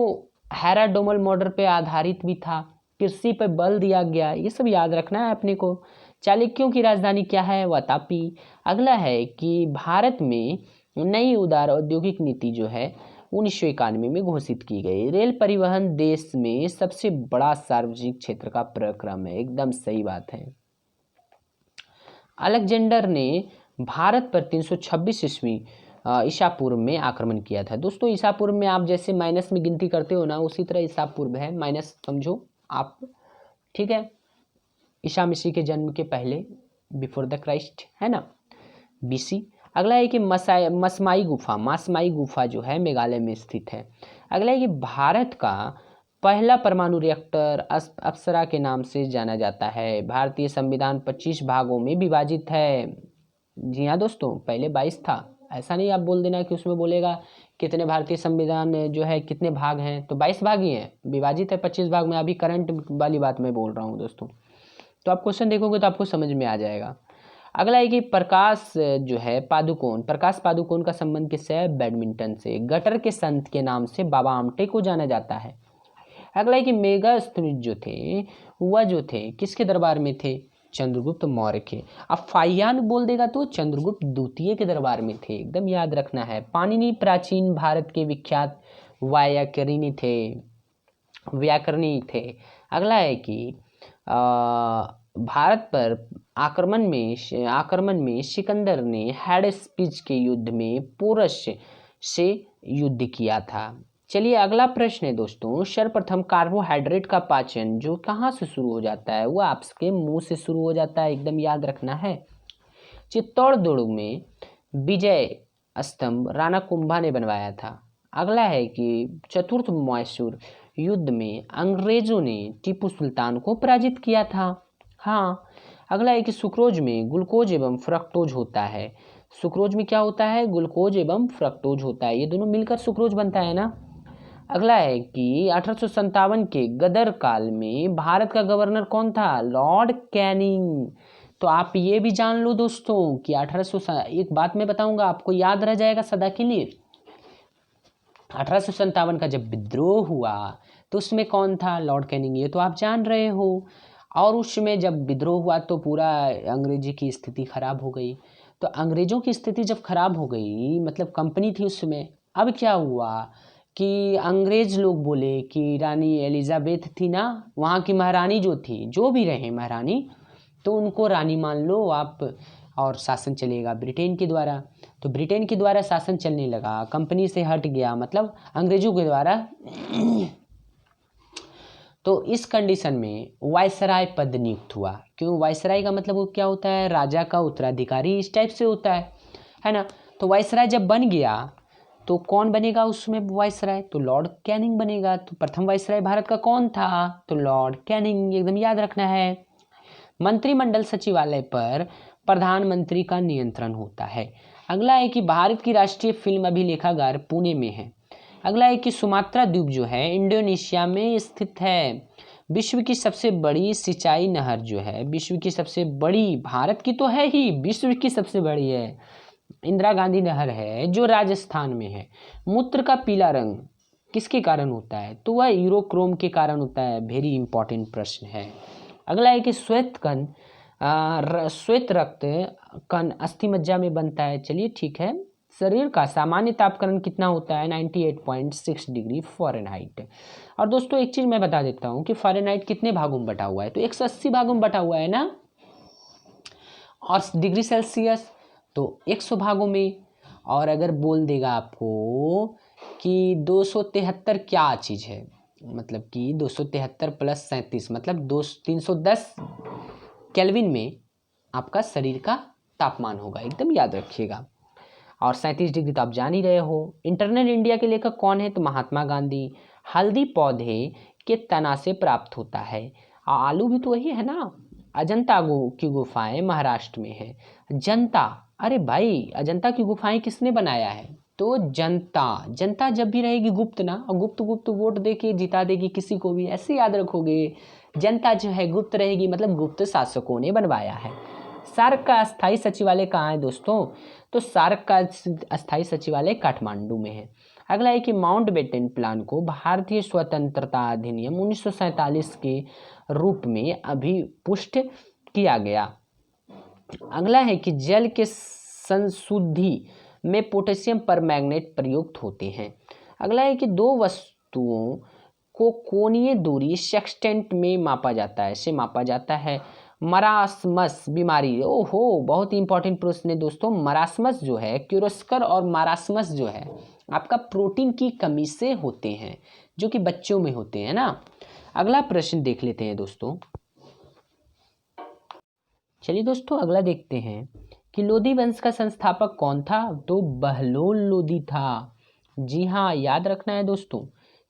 हैरा डोमल मॉडल पे आधारित भी था, कृषि पर बल दिया गया, ये सब याद रखना है अपने को। चालुक्यों की राजधानी क्या है? वह तापी। अगला है कि भारत में नई उदार औद्योगिक नीति जो है 1991 में घोषित की गई। रेल परिवहन देश में सबसे बड़ा सार्वजनिक क्षेत्र का प्रक्रम है, एकदम सही बात है। अलेक्जेंडर ने भारत पर 326 ईस्वी ईसा पूर्व में आक्रमण किया था। दोस्तों ईसा पूर्व में आप जैसे माइनस में गिनती करते हो ना, उसी तरह ईसा पूर्व है, माइनस समझो आप, ठीक है। ईसा मसीह के जन्म के पहले, बिफोर द क्राइस्ट, है ना, बीसी। अगला है कि मासमाई गुफा जो है मेघालय में स्थित है। अगला है कि भारत का पहला परमाणु रिएक्टर अप्सरा के नाम से जाना जाता है। भारतीय संविधान 25 भागों में विभाजित है। जी हाँ दोस्तों, पहले 22 था, ऐसा नहीं आप बोल देना कि उसमें बोलेगा कितने भारतीय संविधान जो है कितने भाग हैं, तो 22 भाग ही हैं, विभाजित है 25 भाग में। अभी करंट वाली बात मैं बोल रहा हूँ दोस्तों, तो आप क्वेश्चन देखोगे तो आपको समझ में आ जाएगा। अगला है कि प्रकाश पादुकोण का संबंध किससे है? बैडमिंटन से। गटर के संत के नाम से बाबा आमटे को जाना जाता है। अगला है कि मेगास्थनीज जो थे वह जो थे किसके दरबार में थे? चंद्रगुप्त मौर्य के। अब फाहियान बोल देगा तो चंद्रगुप्त द्वितीय के दरबार में थे, एकदम याद रखना है। पाणिनि प्राचीन भारत के विख्यात व्याकरणी थे। अगला है कि भारत पर आक्रमण में सिकंदर ने हेडस्पीच के युद्ध में पोरस से युद्ध किया था। चलिए अगला प्रश्न है दोस्तों, सर्वप्रथम कार्बोहाइड्रेट का पाचन जो कहाँ से शुरू हो जाता है? वो आपके मुंह से शुरू हो जाता है, एकदम याद रखना है। चित्तौड़गढ़ में विजय स्तंभ राणा कुंभा ने बनवाया था। अगला है कि चतुर्थ मैसूर युद्ध में अंग्रेजों ने टीपू सुल्तान को पराजित किया था। हाँ। अगला है कि सुक्रोज में ग्लूकोज एवं फ्रक्टोज होता है। सुक्रोज में क्या होता है? ग्लूकोज एवं फ्रक्टोज होता है, ये दोनों मिलकर सुक्रोज बनता है ना। अगला है कि 1857 के गदर काल में भारत का गवर्नर कौन था? Lord Canning. तो आप ये भी जान लो दोस्तों कि 1800, एक बात मैं बताऊंगा आपको, याद रह जाएगा सदा के लिए। 1857 का जब विद्रोह हुआ तो उसमें कौन था? लॉर्ड कैनिंग, ये तो आप जान रहे हो। और उसमें जब विद्रोह हुआ तो पूरा अंग्रेजी की स्थिति खराब हो गई। तो अंग्रेजों की स्थिति जब खराब हो गई, मतलब कंपनी थी उसमें, अब क्या हुआ कि अंग्रेज लोग बोले कि रानी एलिजाबेथ थी ना, वहाँ की महारानी जो थी, जो भी रहे महारानी, तो उनको रानी मान लो आप, और शासन चलेगा ब्रिटेन के द्वारा। तो ब्रिटेन के द्वारा शासन चलने लगा, कंपनी से हट गया, मतलब अंग्रेजों के द्वारा। तो इस कंडीशन में वायसराय पद नियुक्त हुआ। क्यों? वायसराय का मतलब वो क्या होता है? राजा का उत्तराधिकारी, इस टाइप से होता है ना। तो वायसराय जब बन गया तो कौन बनेगा उसमें वायसराय? तो लॉर्ड कैनिंग बनेगा। तो प्रथम वायसराय भारत का कौन था? तो लॉर्ड कैनिंग, एकदम याद रखना है। मंत्रिमंडल सचिवालय पर प्रधानमंत्री का नियंत्रण होता है। अगला है कि भारत की राष्ट्रीय फिल्म अभिलेखागार पुणे में है। अगला है कि सुमात्रा द्वीप जो है इंडोनेशिया में स्थित है। विश्व की सबसे बड़ी सिंचाई नहर जो है, विश्व की सबसे बड़ी, भारत की तो है ही, विश्व की सबसे बड़ी है, इंदिरा गांधी नहर है जो राजस्थान में है। मूत्र का पीला रंग किसके कारण होता है? तो वह यूरोक्रोम के कारण होता है। वेरी इंपॉर्टेंट प्रश्न है। अगला है कि श्वेत रक्त कण अस्थि मज्जा में बनता है। चलिए ठीक है। शरीर का सामान्य तापक्रम कितना होता है? 98.6 डिग्री फ़ारेनहाइट। और दोस्तों एक चीज़ मैं बता देता हूँ कि फ़ारेनहाइट कितने भागों में बटा हुआ है? तो 180 भागों में बटा हुआ है ना, और डिग्री सेल्सियस तो 100 भागों में। और अगर बोल देगा आपको कि 273 क्या चीज़ है, मतलब कि 273 प्लस 37 मतलब 310 केल्विन में आपका शरीर का तापमान होगा, एकदम याद रखिएगा। और 37 डिग्री तो आप जान ही रहे हो। इंटरनल इंडिया के लेखक कौन है? तो महात्मा गांधी। हल्दी पौधे के तना से प्राप्त होता है। आलू भी तो वही है ना। अजंता की गुफाएं महाराष्ट्र में है। जनता, अरे भाई अजंता की गुफाएं किसने बनाया है? तो जनता। जनता जब भी रहेगी गुप्त ना, और गुप्त वोट दे के जिता देगी किसी को भी, ऐसे याद रखोगे। जनता जो है गुप्त रहेगी, मतलब गुप्त शासकों ने बनवाया है। सार्क का अस्थायी सचिवालय कहाँ है दोस्तों? तो सार्क का अस्थायी सचिवालय काठमांडू में है। अगला है कि माउंटबेटन प्लान को भारतीय स्वतंत्रता अधिनियम 1947 के रूप में अभिपुष्ट किया गया। अगला है कि जल के संशुद्धि में पोटेशियम परमैंगनेट प्रयुक्त होते हैं। अगला है कि दो वस्तुओं को कोणीय दूरी सेक्सटेंट में मापा जाता है, से मापा जाता है। मरासमस बीमारी, ओहो बहुत ही इंपॉर्टेंट प्रश्न है दोस्तों। मरासमस जो है, क्यूरोस्कर और मरासमस जो है आपका प्रोटीन की कमी से होते हैं, जो कि बच्चों में होते हैं ना। अगला प्रश्न देख लेते हैं दोस्तों। चलिए दोस्तों अगला देखते हैं कि लोदी वंश का संस्थापक कौन था? तो बहलोल लोदी था। जी हाँ, याद रखना है दोस्तों।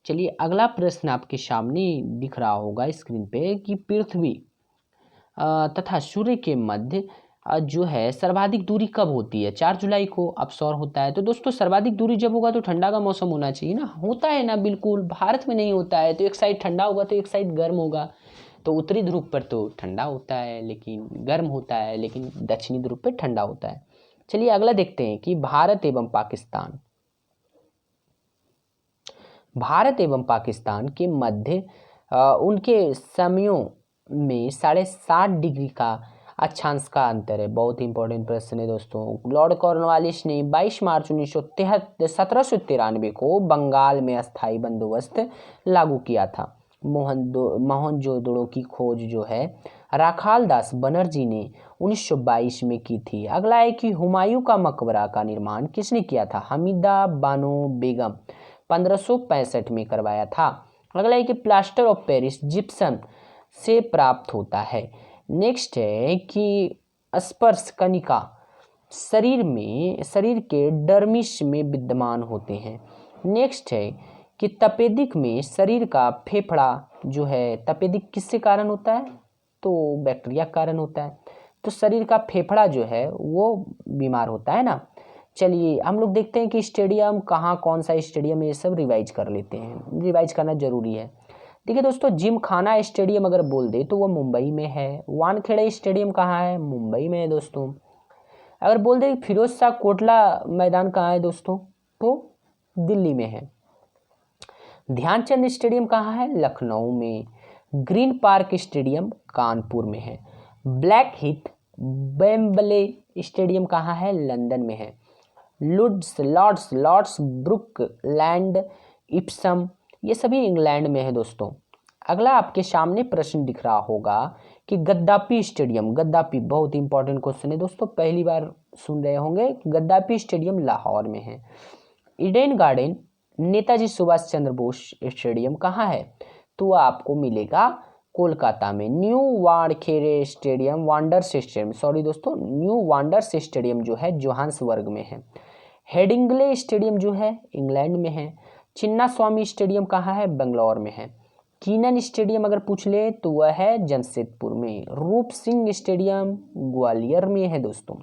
चलिए अगला प्रश्न आपके सामने दिख रहा होगा स्क्रीन पे कि पृथ्वी तथा सूर्य के मध्य जो है सर्वाधिक दूरी कब होती है? 4 जुलाई को अवसर होता है। तो दोस्तों सर्वाधिक दूरी जब होगा तो ठंडा का मौसम होना चाहिए ना, होता है ना, बिल्कुल। भारत में नहीं होता है, तो एक साइड ठंडा होगा तो एक साइड गर्म होगा। तो उत्तरी ध्रुव पर तो ठंडा होता है लेकिन गर्म होता है, लेकिन दक्षिणी ध्रुव पर ठंडा होता है। चलिए अगला देखते हैं कि भारत एवं पाकिस्तान के मध्य उनके समयों में 7.5 डिग्री का अक्षांश का अंतर है। बहुत ही इंपॉर्टेंट प्रश्न है दोस्तों। लॉर्ड कॉर्नवालिस ने 22 मार्च 1793 को बंगाल में अस्थायी बंदोबस्त लागू किया था। मोहनजोदड़ो की खोज जो है राखाल दास बनर्जी ने 1922 में की थी। अगला है कि हुमायूं का मकबरा का निर्माण किसने किया था? हमीदा बानो बेगम 1565 में करवाया था। अगला है कि प्लास्टर ऑफ पेरिस जिप्सम से प्राप्त होता है। नेक्स्ट है कि स्पर्श कणिका शरीर के डर्मिस में विद्यमान होते हैं। नेक्स्ट है कि तपेदिक में शरीर का फेफड़ा जो है, तपेदिक किससे कारण होता है? तो बैक्टीरिया के कारण होता है। तो शरीर का फेफड़ा जो है वो बीमार होता है ना। चलिए हम लोग देखते हैं कि स्टेडियम कहाँ, कौन सा स्टेडियम है, ये सब रिवाइज कर लेते हैं। रिवाइज करना जरूरी है। देखिए दोस्तों, जिमखाना स्टेडियम अगर बोल दे तो वो मुंबई में है। वानखेड़े स्टेडियम कहाँ है? मुंबई में है दोस्तों। अगर बोल दे फिरोज शाह कोटला मैदान कहाँ है दोस्तों? तो दिल्ली में है। ध्यानचंद स्टेडियम कहाँ है? लखनऊ में। ग्रीन पार्क स्टेडियम कानपुर में है। ब्लैक हीथ वेम्बले स्टेडियम कहाँ है? लंदन में है। लॉर्ड्स ब्रुक लैंड इप्सम ये सभी इंग्लैंड में है दोस्तों। अगला आपके सामने प्रश्न दिख रहा होगा कि गद्दाफी स्टेडियम, गद्दाफी बहुत इंपॉर्टेंट क्वेश्चन है दोस्तों, पहली बार सुन रहे होंगे। गद्दाफी स्टेडियम लाहौर में है। Eden garden Netaji Subhash Chandra Bose stadium कहाँ है? तो आपको मिलेगा कोलकाता में। न्यू वानखेड़े स्टेडियम जो है जोहान्सबर्ग में है। हेडिंग्ले स्टेडियम जो है इंग्लैंड में है। चिन्ना स्वामी स्टेडियम कहाँ है? बेंगलोर में है। कीनन स्टेडियम अगर पूछ ले तो वह है जमशेदपुर में। रूप सिंह स्टेडियम ग्वालियर में है दोस्तों।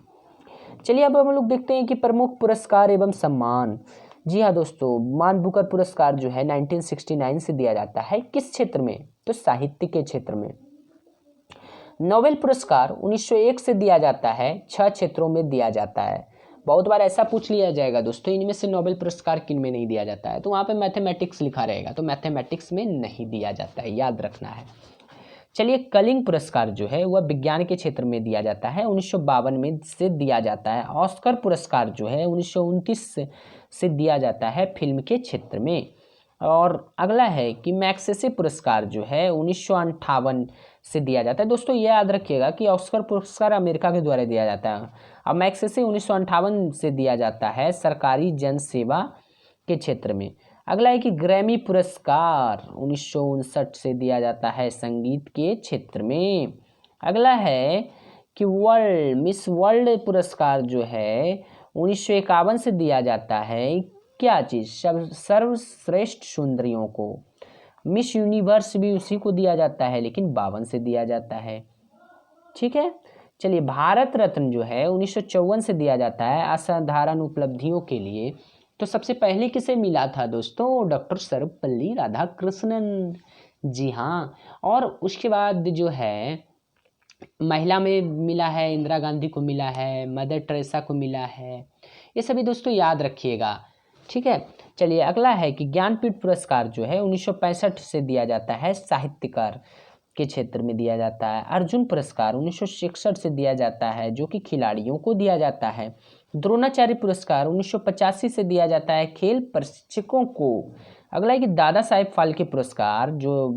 चलिए अब हम लोग देखते हैं कि प्रमुख पुरस्कार एवं सम्मान। जी हाँ दोस्तों, मान बुकर पुरस्कार जो है 1969 से दिया जाता है, किस क्षेत्र में? तो साहित्य के क्षेत्र में। नोबेल पुरस्कार 1901 से दिया जाता है, 6 क्षेत्रों में दिया जाता है। बहुत बार ऐसा पूछ लिया जाएगा दोस्तों, इनमें से नोबेल पुरस्कार किन में नहीं दिया जाता है, तो वहाँ पे मैथमेटिक्स लिखा रहेगा, तो मैथमेटिक्स में नहीं दिया जाता है, याद रखना है। चलिए कलिंग पुरस्कार जो है वह विज्ञान के क्षेत्र में दिया जाता है, 1952 में से दिया जाता है। ऑस्कर पुरस्कार जो है 1929 से दिया जाता है फिल्म के क्षेत्र में। और अगला है कि मैग्सेसे पुरस्कार जो है 1958 से दिया जाता है। दोस्तों ये याद रखिएगा कि ऑस्कर पुरस्कार अमेरिका के द्वारा दिया जाता है, अब मैग्सेसे 1958 से दिया जाता है सरकारी जन सेवा के क्षेत्र में। अगला है कि ग्रैमी पुरस्कार 1959 से दिया जाता है संगीत के क्षेत्र में। अगला है कि मिस वर्ल्ड पुरस्कार जो है 1951 से दिया जाता है, क्या चीज़? सर्वश्रेष्ठ सुंदरियों को। मिस यूनिवर्स भी उसी को दिया जाता है, लेकिन 52 से दिया जाता है। ठीक है, चलिए भारत रत्न जो है 1954 से दिया जाता है असाधारण उपलब्धियों के लिए। तो सबसे पहले किसे मिला था दोस्तों? डॉक्टर सर्वपल्ली राधाकृष्णन। जी हाँ, और उसके बाद जो है महिला में मिला है, इंदिरा गांधी को मिला है, मदर टेरेसा को मिला है, ये सभी दोस्तों याद रखिएगा। ठीक है, चलिए अगला है कि ज्ञानपीठ पुरस्कार जो है 1965 से दिया जाता है, साहित्यकार के क्षेत्र में दिया जाता है। अर्जुन पुरस्कार 1966 से दिया जाता है, जो कि खिलाड़ियों को दिया जाता है। द्रोणाचार्य पुरस्कार 1985 से दिया जाता है, खेल प्रशिक्षकों को। अगला है कि दादा साहेब फाल्के पुरस्कार जो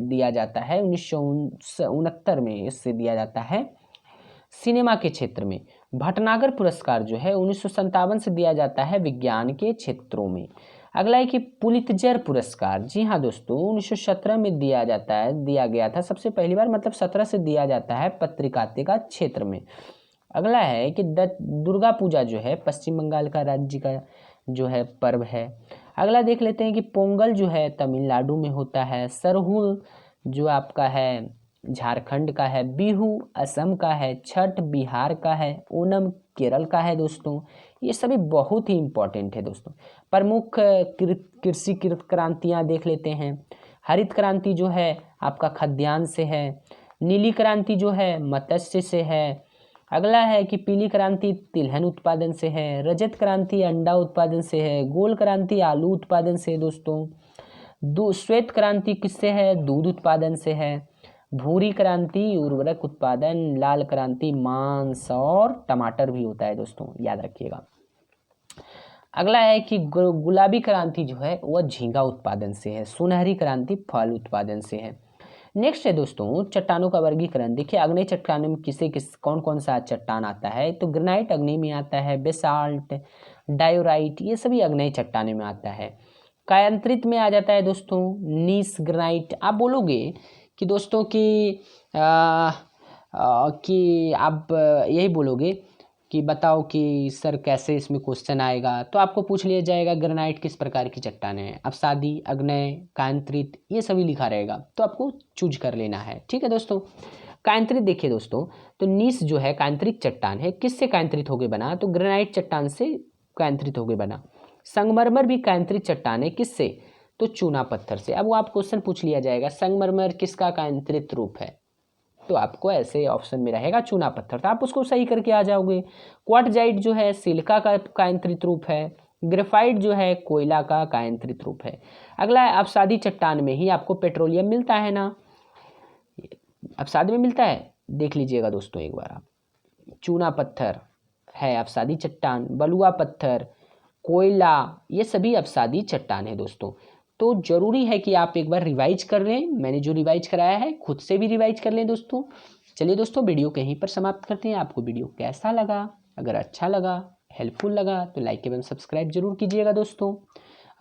दिया जाता है 1969 में, इससे दिया जाता है सिनेमा के क्षेत्र में। भटनागर पुरस्कार जो है 1957 से दिया जाता है विज्ञान के क्षेत्रों में। अगला है कि पुलित्जर पुरस्कार, जी हाँ दोस्तों 1917 में दिया गया था सबसे पहली बार, मतलब 17 से दिया जाता है पत्रिकारिता क्षेत्र में। अगला है कि दुर्गा पूजा जो है पश्चिम बंगाल का राज्य का जो है पर्व है। अगला देख लेते हैं कि पोंगल जो है तमिलनाडु में होता है, सरहुल जो आपका है झारखंड का है, बिहू असम का है, छठ बिहार का है, ओणम केरल का है दोस्तों। ये सभी बहुत ही इम्पोर्टेंट है दोस्तों। प्रमुख कृषि क्रांतियाँ देख लेते हैं। हरित क्रांति जो है आपका खाद्यान्न से है, नीली क्रांति जो है मत्स्य से है। अगला है कि पीली क्रांति तिलहन उत्पादन से है, रजत क्रांति अंडा उत्पादन से है, गोल क्रांति आलू उत्पादन से है दोस्तों। श्वेत क्रांति किससे है? दूध उत्पादन से है। भूरी क्रांति उर्वरक उत्पादन, लाल क्रांति मांस और टमाटर भी होता है दोस्तों, याद रखिएगा। अगला है कि गुलाबी क्रांति जो है वह झींगा उत्पादन से है, सुनहरी क्रांति फल उत्पादन से है। नेक्स्ट है दोस्तों चट्टानों का वर्गीकरण। देखिए अग्नि चट्टानों में कौन कौन सा चट्टान आता है? तो ग्रेनाइट अग्नि में आता है, बेसाल्ट, डायोराइट, ये सभी अग्नि चट्टानों में आता है। कायांतरित में आ जाता है दोस्तों नीस ग्रेनाइट। आप बोलोगे कि दोस्तों कि आप यही बोलोगे कि बताओ कि सर कैसे इसमें क्वेश्चन आएगा, तो आपको पूछ लिया जाएगा ग्रेनाइट किस प्रकार की चट्टान है। अवसादी, अग्नेय, कायांतरित, ये सभी लिखा रहेगा, तो आपको चूज कर लेना है। ठीक है दोस्तों, कायांतरित देखिए दोस्तों, तो नीस जो है कायांतरित चट्टान है, किससे कायांतरित होकर बना? तो ग्रेनाइट चट्टान से कायांतरित होकर बना। संगमरमर भी कायांतरित चट्टान है, किससे? तो चूना पत्थर से। अब वो आप क्वेश्चन पूछ लिया जाएगा संगमरमर किसका कायांतरित रूप है, तो आपको ऐसे ऑप्शन में रहेगा चूना पत्थर, तो आप उसको सही करके आ जाओगे। क्वार्टजाइट जो है सिलिका का कायांतरित रूप है, ग्रेफाइट जो है कोयला का कायांतरित रूप है। अगला है अवसादी चट्टान में ही आपको पेट्रोलियम मिलता है ना, अवसादी में मिलता है, देख लीजिएगा दोस्तों एक बार आप। चूना पत्थर है अवसादी चट्टान, बलुआ पत्थर, कोयला, ये सभी अवसादी चट्टान है दोस्तों। तो ज़रूरी है कि आप एक बार रिवाइज कर लें, मैंने जो रिवाइज कराया है खुद से भी रिवाइज कर लें दोस्तों। चलिए दोस्तों वीडियो कहीं पर समाप्त करते हैं। आपको वीडियो कैसा लगा? अगर अच्छा लगा, हेल्पफुल लगा तो लाइक एवं सब्सक्राइब जरूर कीजिएगा दोस्तों।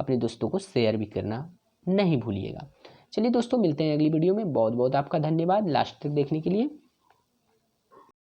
अपने दोस्तों को शेयर भी करना नहीं भूलिएगा। चलिए दोस्तों मिलते हैं अगली वीडियो में। बहुत बहुत आपका धन्यवाद लास्ट तक देखने के लिए।